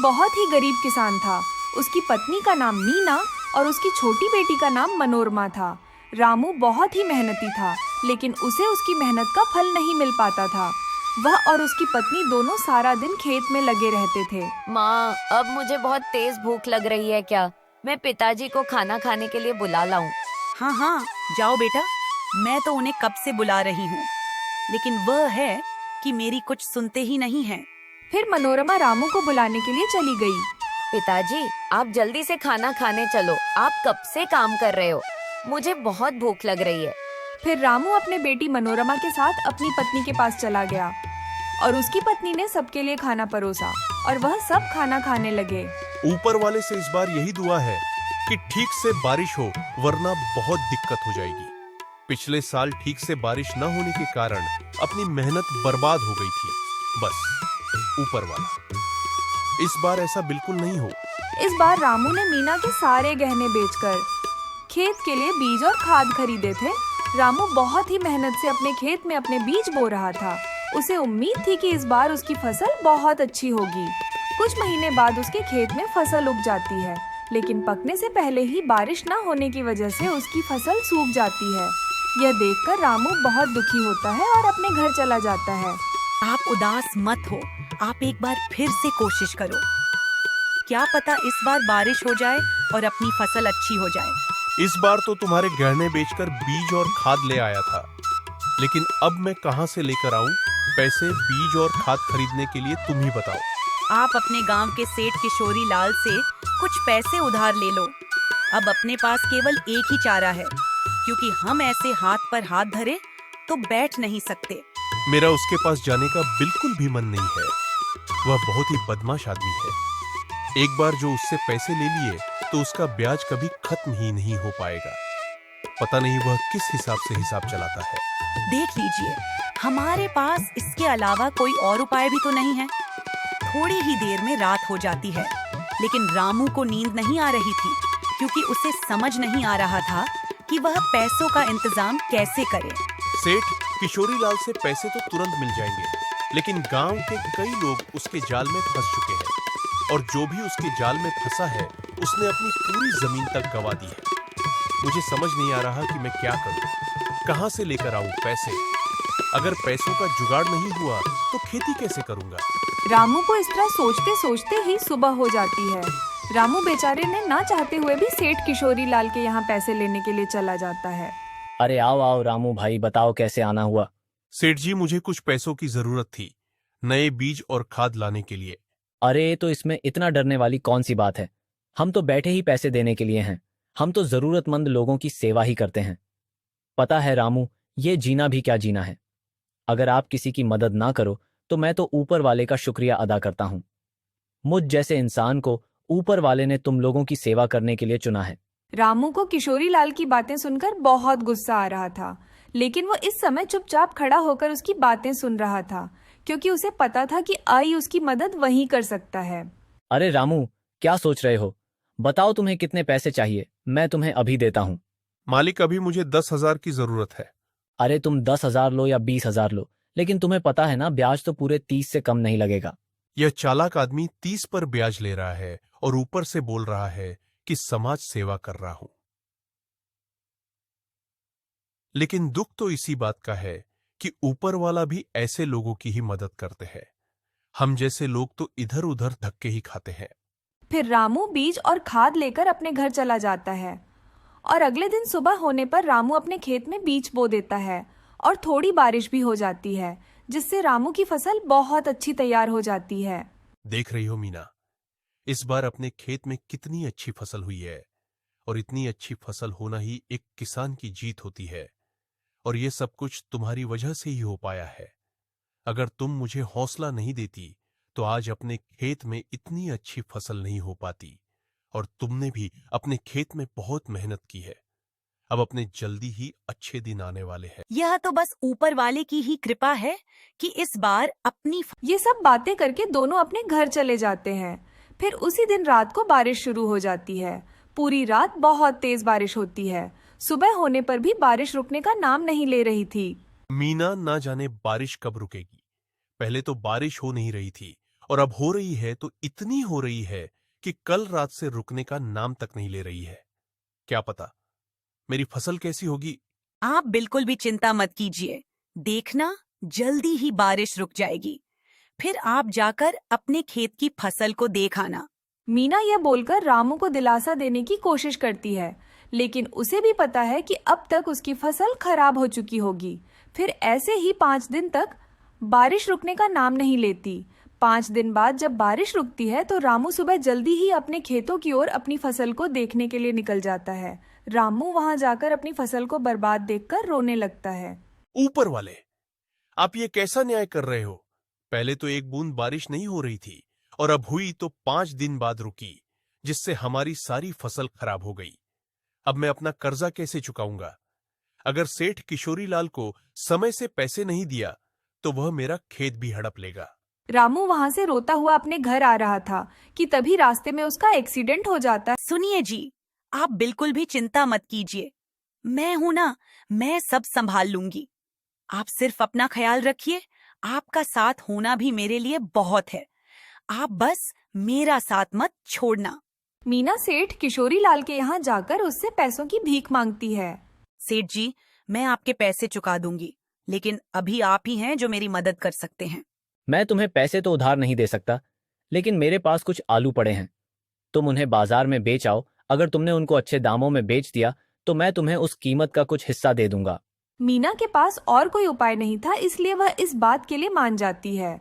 बहुत ही गरीब किसान था। उसकी पत्नी का नाम मीना और उसकी छोटी बेटी का नाम मनोरमा था। रामू बहुत ही मेहनती था, लेकिन उसे उसकी मेहनत का फल नहीं मिल पाता था। वह और उसकी पत्नी दोनों सारा दिन खेत में लगे रहते थे। माँ, अब मुझे बहुत तेज भूख लग रही है। क्या मैं पिताजी को खाना खाने के लिए बुला लाऊं? हाँ हाँ, जाओ बेटा, मैं तो उन्हें कब से बुला रही हूँ, लेकिन वह है कि मेरी कुछ सुनते ही नहीं है। फिर मनोरमा रामू को बुलाने के लिए चली गई। पिताजी, आप जल्दी से खाना खाने चलो। आप कब से काम कर रहे हो? मुझे बहुत भूख लग रही है। फिर रामू अपने बेटी मनोरमा के साथ अपनी पत्नी के पास चला गया और उसकी पत्नी ने सबके लिए खाना परोसा और वह सब खाना खाने लगे। ऊपर वाले से इस बार यही दुआ है कि ठीक से बारिश हो, वरना बहुत दिक्कत हो जाएगी। पिछले साल ठीक से बारिश न होने के कारण अपनी मेहनत बर्बाद हो गई थी। बस ऊपर वाला, इस बार ऐसा बिल्कुल नहीं हो। इस बार रामू ने मीना के सारे गहने बेचकर खेत के लिए बीज और खाद खरीदे थे। रामू बहुत ही मेहनत से अपने खेत में अपने बीज बो रहा था। उसे उम्मीद थी कि इस बार उसकी फसल बहुत अच्छी होगी। कुछ महीने बाद उसके खेत में फसल उग जाती है, लेकिन पकने से पहले ही बारिश न होने की वजह से उसकी फसल सूख जाती है। यह देखकर रामू बहुत दुखी होता है और अपने घर चला जाता है। आप उदास मत हो, आप एक बार फिर से कोशिश करो। क्या पता इस बार बारिश हो जाए और अपनी फसल अच्छी हो जाए। इस बार तो तुम्हारे गहने बेचकर बीज और खाद ले आया था, लेकिन अब मैं कहां से लेकर आऊं पैसे बीज और खाद खरीदने के लिए? तुम ही बताओ। आप अपने गांव के सेठ किशोरी लाल से कुछ पैसे उधार ले लो। अब अपने पास केवल एक ही चारा है, क्योंकि हम ऐसे हाथ पर हाथ धरे तो बैठ नहीं सकते। मेरा उसके पास जाने का बिल्कुल भी मन नहीं है। वह बहुत ही बदमाश आदमी है। एक बार जो उससे पैसे ले लिए तो उसका ब्याज कभी खत्म ही नहीं हो पाएगा। पता नहीं वह किस हिसाब से हिसाब चलाता है। देख लीजिए, हमारे पास इसके अलावा कोई और उपाय भी तो नहीं है। थोड़ी ही देर में रात हो जाती है, लेकिन रामू को नींद नहीं आ रही थी, क्योंकि उसे समझ नहीं आ रहा था कि वह पैसों का इंतजाम कैसे करे। सेठ किशोरी लाल से पैसे तो तुरंत मिल जाएंगे, लेकिन गांव के कई लोग उसके जाल में फंस चुके हैं, और जो भी उसके जाल में फंसा है उसने अपनी पूरी जमीन तक गंवा दी है। मुझे समझ नहीं आ रहा कि मैं क्या करूं, कहां से लेकर आऊं पैसे। अगर पैसों का जुगाड़ नहीं हुआ तो खेती कैसे करूंगा? रामू को इस तरह सोचते सोचते ही सुबह हो जाती है। रामू बेचारे ने ना चाहते हुए भी सेठ किशोरी लाल के यहाँ पैसे लेने के लिए चला जाता है। अरे आओ आओ रामू भाई, बताओ कैसे आना हुआ। सेठ जी, मुझे कुछ पैसों की जरूरत थी, नए बीज और खाद लाने के लिए। अरे तो इसमें इतना डरने वाली कौन सी बात है? हम तो बैठे ही पैसे देने के लिए हैं। हम तो जरूरतमंद लोगों की सेवा ही करते हैं। पता है रामू, ये जीना भी क्या जीना है। अगर आप किसी की मदद ना करो तो मैं तो ऊपर वाले का शुक्रिया अदा करता हूँ। मुझ जैसे इंसान को ऊपर वाले ने तुम लोगों की सेवा करने के लिए चुना है। रामू को किशोरी लाल की बातें सुनकर बहुत गुस्सा आ रहा था, लेकिन वो इस समय चुपचाप खड़ा होकर उसकी बातें सुन रहा था, क्योंकि उसे पता था कि आई उसकी मदद वही कर सकता है। अरे रामू, क्या सोच रहे हो? बताओ तुम्हें कितने पैसे चाहिए, मैं तुम्हें अभी देता हूँ। मालिक, अभी मुझे 10,000 की जरूरत है। अरे तुम 10,000 लो या 20,000 लो, लेकिन तुम्हें पता है ना, ब्याज तो पूरे 30 से कम नहीं लगेगा। यह चालाक आदमी 30 पर ब्याज ले रहा है और ऊपर से बोल रहा है कि समाज सेवा कर रहा हूं। लेकिन दुख तो इसी बात का है कि ऊपर वाला भी ऐसे लोगों की ही मदद करते हैं। हम जैसे लोग तो इधर उधर धक्के ही खाते हैं। फिर रामू बीज और खाद लेकर अपने घर चला जाता है और अगले दिन सुबह होने पर रामू अपने खेत में बीज बो देता है और थोड़ी बारिश भी हो जाती है, जिससे रामू की फसल बहुत अच्छी तैयार हो जाती है। देख रही हो मीना, इस बार अपने खेत में कितनी अच्छी फसल हुई है, और इतनी अच्छी फसल होना ही एक किसान की जीत होती है, और ये सब कुछ तुम्हारी वजह से ही हो पाया है। अगर तुम मुझे हौसला नहीं देती तो आज अपने खेत में इतनी अच्छी फसल नहीं हो पाती, और तुमने भी अपने खेत में बहुत मेहनत की है। अब अपने जल्दी ही अच्छे दिन आने वाले हैं। यह तो बस ऊपर वाले की ही कृपा है कि इस बार अपनी ये सब बातें करके दोनों अपने घर चले जाते हैं। फिर उसी दिन रात को बारिश शुरू हो जाती है। पूरी रात बहुत तेज बारिश होती है। सुबह होने पर भी बारिश रुकने का नाम नहीं ले रही थी। मीना, ना जाने बारिश कब रुकेगी। पहले तो बारिश हो नहीं रही थी और अब हो रही है तो इतनी हो रही है कि कल रात से रुकने का नाम तक नहीं ले रही है। क्या पता मेरी फसल कैसी होगी। आप बिल्कुल भी चिंता मत कीजिए, देखना जल्दी ही बारिश रुक जाएगी, फिर आप जाकर अपने खेत की फसल को देख आना। मीना यह बोलकर रामू को दिलासा देने की कोशिश करती है, लेकिन उसे भी पता है कि अब तक उसकी फसल खराब हो चुकी होगी। फिर ऐसे ही 5 दिन तक बारिश रुकने का नाम नहीं लेती। 5 दिन बाद जब बारिश रुकती है तो रामू सुबह जल्दी ही अपने खेतों की ओर अपनी फसल को देखने के लिए निकल जाता है। रामू वहां जाकर अपनी फसल को बर्बाद देखकर रोने लगता है। ऊपर वाले, आप ये कैसा न्याय कर रहे हो? पहले तो एक बूंद बारिश नहीं हो रही थी और अब हुई तो 5 दिन बाद रुकी, जिससे हमारी सारी फसल खराब हो गई। अब मैं अपना कर्जा कैसे चुकाऊंगा? अगर सेठ किशोरी लाल को समय से पैसे नहीं दिया तो वह मेरा खेत भी हड़प लेगा। रामू वहां से रोता हुआ अपने घर आ रहा था कि तभी रास्ते में उसका एक्सीडेंट हो जाता है। सुनिए जी, आप बिल्कुल भी चिंता मत कीजिए, मैं हूं ना, मैं सब संभाल लूंगी। आप सिर्फ अपना ख्याल रखिए, आपका साथ होना भी मेरे लिए बहुत है। आप बस मेरा साथ मत छोड़ना। मीना सेठ किशोरी लाल के यहाँ जाकर उससे पैसों की भीख मांगती है। सेठ जी, मैं आपके पैसे चुका दूंगी, लेकिन अभी आप ही हैं जो मेरी मदद कर सकते हैं। मैं तुम्हें पैसे तो उधार नहीं दे सकता, लेकिन मेरे पास कुछ आलू पड़े हैं। तुम उन्हें बाजार में बेच आओ। अगर तुमने उनको अच्छे दामों में बेच दिया तो मैं तुम्हें उस कीमत का कुछ हिस्सा दे दूंगा। मीना के पास और कोई उपाय नहीं था, इसलिए वह इस बात के लिए मान जाती है।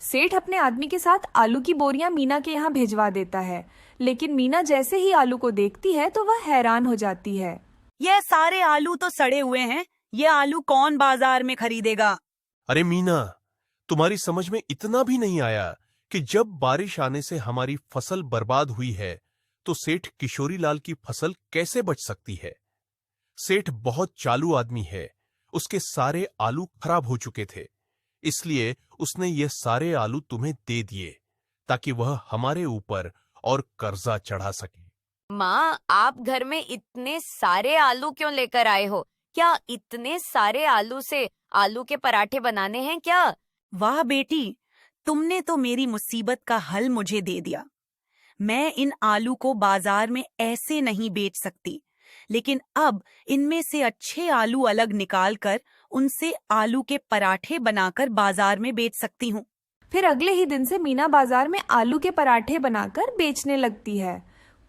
सेठ अपने आदमी के साथ आलू की बोरियां मीना के यहाँ भिजवा देता है, लेकिन मीना जैसे ही आलू को देखती है तो वह हैरान हो जाती है। ये सारे आलू तो सड़े हुए हैं, ये आलू कौन बाजार में खरीदेगा? अरे मीना, तुम्हारी समझ में इतना भी नहीं आया कि जब बारिश आने से हमारी फसल बर्बाद हुई है तो सेठ किशोरी लाल की फसल कैसे बच सकती है? सेठ बहुत चालू आदमी है, उसके सारे आलू खराब हो चुके थे, इसलिए उसने ये सारे आलू तुम्हें दे दिए ताकि वह हमारे ऊपर और कर्जा चढ़ा सके। माँ, आप घर में इतने सारे आलू क्यों लेकर आए हो? क्या इतने सारे आलू से आलू के पराठे बनाने हैं क्या? वाह बेटी, तुमने तो मेरी मुसीबत का हल मुझे दे दिया। मैं इन आलू को बाजार में ऐसे नहीं बेच सकती, लेकिन अब इनमें से अच्छे आलू अलग निकालकर उनसे आलू के पराठे बनाकर बाजार में बेच सकती हूँ। फिर अगले ही दिन से मीना बाजार में आलू के पराठे बनाकर बेचने लगती है।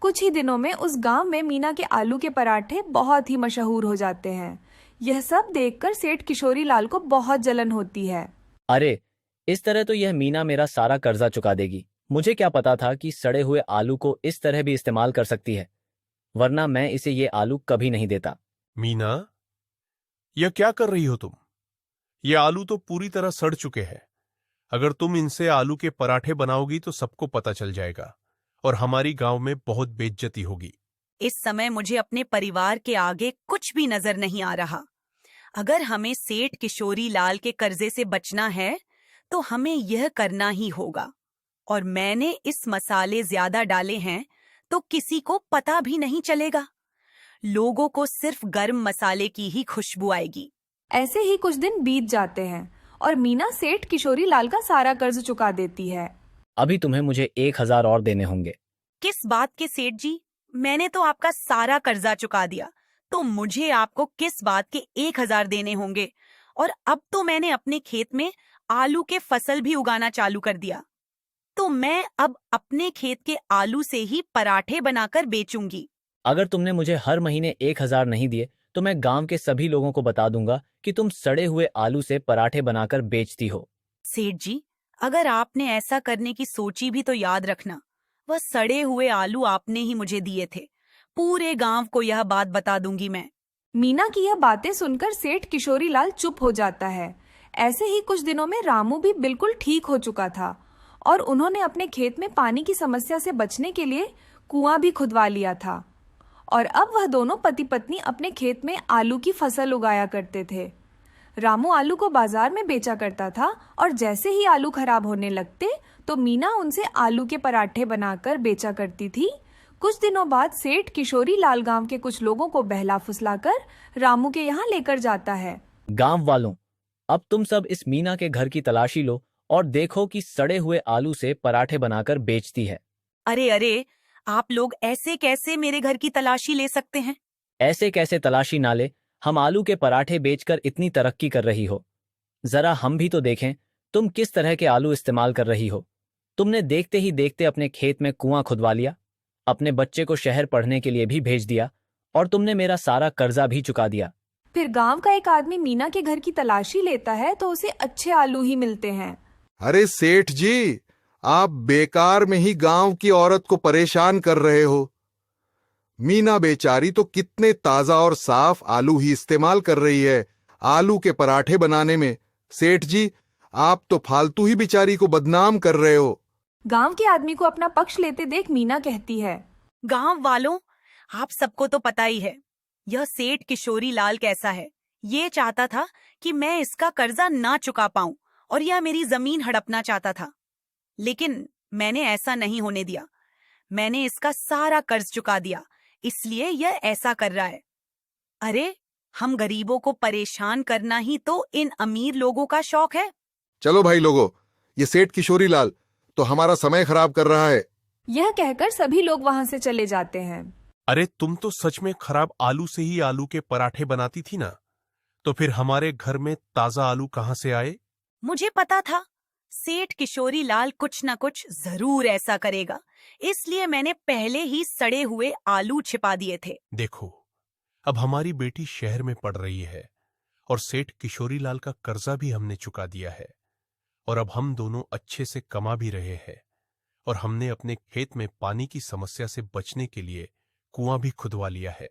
कुछ ही दिनों में उस गांव में मीना के आलू के पराठे बहुत ही मशहूर हो जाते हैं। यह सब देखकर सेठ किशोरी लाल को बहुत जलन होती है। अरे, इस तरह तो यह मीना मेरा सारा कर्जा चुका देगी। मुझे क्या पता था कि सड़े हुए आलू को इस तरह भी इस्तेमाल कर सकती है, वरना मैं इसे ये आलू कभी नहीं देता। मीना, यह क्या कर रही हो तुम? ये आलू तो पूरी तरह सड़ चुके हैं। अगर तुम इनसे आलू के पराठे बनाओगी तो सबको पता चल जाएगा और हमारी गांव में बहुत बेइज्जती होगी। इस समय मुझे अपने परिवार के आगे कुछ भी नजर नहीं आ रहा। अगर हमें सेठ किशोरी लाल के कर्जे से बचना है तो हमें यह करना ही होगा। और मैंने इस मसाले ज्यादा डाले हैं तो किसी को पता भी नहीं चलेगा। लोगों को सिर्फ गर्म मसाले की ही खुशबू आएगी। ऐसे ही कुछ दिन बीत जाते हैं और मीना सेठ किशोरी लाल का सारा कर्ज चुका देती है। अभी तुम्हें मुझे 1000 और देने होंगे। किस बात के सेठ जी? मैंने तो आपका सारा कर्जा चुका दिया, तो मुझे आपको किस बात के 1000 देने होंगे? और अब तो मैंने अपने खेत में आलू के फसल भी उगाना चालू कर दिया, तो मैं अब अपने खेत के आलू से ही पराठे बनाकर बेचूंगी। अगर तुमने मुझे हर महीने 1000 नहीं दिए तो मैं गांव के सभी लोगों को बता दूंगा कि तुम सड़े हुए आलू से पराठे बनाकर बेचती हो। सेठ जी, अगर आपने ऐसा करने की सोची भी तो याद रखना, वह सड़े हुए आलू आपने ही मुझे दिए थे। पूरे गांव को यह बात बता दूंगी मैं। मीना की यह बातें सुनकर सेठ किशोरी लाल चुप हो जाता है। ऐसे ही कुछ दिनों में रामू भी बिल्कुल ठीक हो चुका था और उन्होंने अपने खेत में पानी की समस्या से बचने के लिए कुआं भी खुदवा लिया था। और अब वह दोनों पति पत्नी अपने खेत में आलू की फसल उगाया करते थे। रामू आलू को बाजार में बेचा करता था और जैसे ही आलू खराब होने लगते तो मीना उनसे आलू के पराठे बनाकर बेचा करती थी। कुछ दिनों बाद सेठ किशोरी लाल गांव के कुछ लोगों को बहला फुसलाकर रामू के यहाँ लेकर जाता है। गांव वालों, अब तुम सब इस मीना के घर की तलाशी लो और देखो कि सड़े हुए आलू से पराठे बनाकर बेचती है। अरे अरे, आप लोग ऐसे कैसे मेरे घर की तलाशी ले सकते हैं? ऐसे कैसे तलाशी ना ले, हम आलू के पराठे बेचकर इतनी तरक्की कर रही हो। जरा हम भी तो देखें तुम किस तरह के आलू इस्तेमाल कर रही हो। तुमने देखते ही देखते अपने खेत में कुआं खुदवा लिया, अपने बच्चे को शहर पढ़ने के लिए भी भेज दिया, और तुमने मेरा सारा कर्जा भी चुका दिया। फिर गांव का एक आदमी मीना के घर की तलाशी लेता है तो उसे अच्छे आलू ही मिलते हैं। अरे सेठ जी, आप बेकार में ही गांव की औरत को परेशान कर रहे हो। मीना बेचारी तो कितने ताजा और साफ आलू ही इस्तेमाल कर रही है आलू के पराठे बनाने में। सेठ जी, आप तो फालतू ही बेचारी को बदनाम कर रहे हो। गांव के आदमी को अपना पक्ष लेते देख मीना कहती है, गांव वालों, आप सबको तो पता ही है यह सेठ किशोरी लाल कैसा है। ये चाहता था कि मैं इसका कर्जा ना चुका पाऊं और यह मेरी जमीन हड़पना चाहता था, लेकिन मैंने ऐसा नहीं होने दिया। मैंने इसका सारा कर्ज चुका दिया, इसलिए यह ऐसा कर रहा है। अरे, हम गरीबों को परेशान करना ही तो इन अमीर लोगों का शौक है। चलो भाई लोगों, ये सेठ किशोरी लाल तो हमारा समय खराब कर रहा है। यह कहकर सभी लोग वहां से चले जाते हैं। अरे तुम तो सच में खराब आलू से ही आलू के पराठे बनाती थी ना, तो फिर हमारे घर में ताजा आलू कहाँ से आए? मुझे पता था सेठ किशोरी लाल कुछ न कुछ जरूर ऐसा करेगा, इसलिए मैंने पहले ही सड़े हुए आलू छिपा दिए थे। देखो, अब हमारी बेटी शहर में पढ़ रही है और सेठ किशोरी लाल का कर्जा भी हमने चुका दिया है, और अब हम दोनों अच्छे से कमा भी रहे हैं, और हमने अपने खेत में पानी की समस्या से बचने के लिए कुआं भी खुदवा लिया है।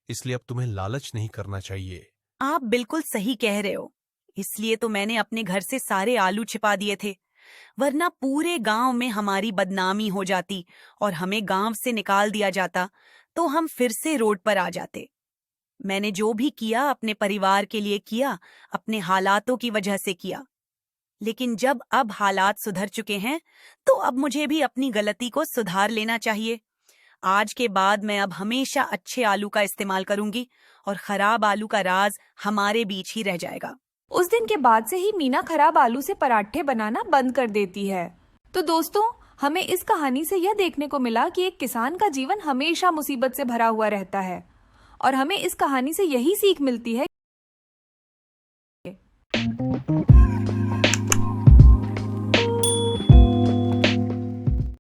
इसलिए अब तुम्हें लालच नहीं करना चाहिए। आप बिल्कुल सही कह रहे हो, इसलिए तो मैंने अपने घर से सारे आलू छिपा दिए थे, वरना पूरे गांव में हमारी बदनामी हो जाती और हमें गांव से निकाल दिया जाता, तो हम फिर से रोड पर आ जाते। मैंने जो भी किया अपने परिवार के लिए किया, अपने हालातों की वजह से किया, लेकिन जब अब हालात सुधर चुके हैं तो अब मुझे भी अपनी गलती को सुधार लेना चाहिए। आज के बाद मैं अब हमेशा अच्छे आलू का इस्तेमाल करूंगी और खराब आलू का राज हमारे बीच ही रह जाएगा। उस दिन के बाद से ही मीना खराब आलू से पराठे बनाना बंद कर देती है। तो दोस्तों, हमें इस कहानी से यह देखने को मिला कि एक किसान का जीवन हमेशा मुसीबत से भरा हुआ रहता है, और हमें इस कहानी से यही सीख मिलती है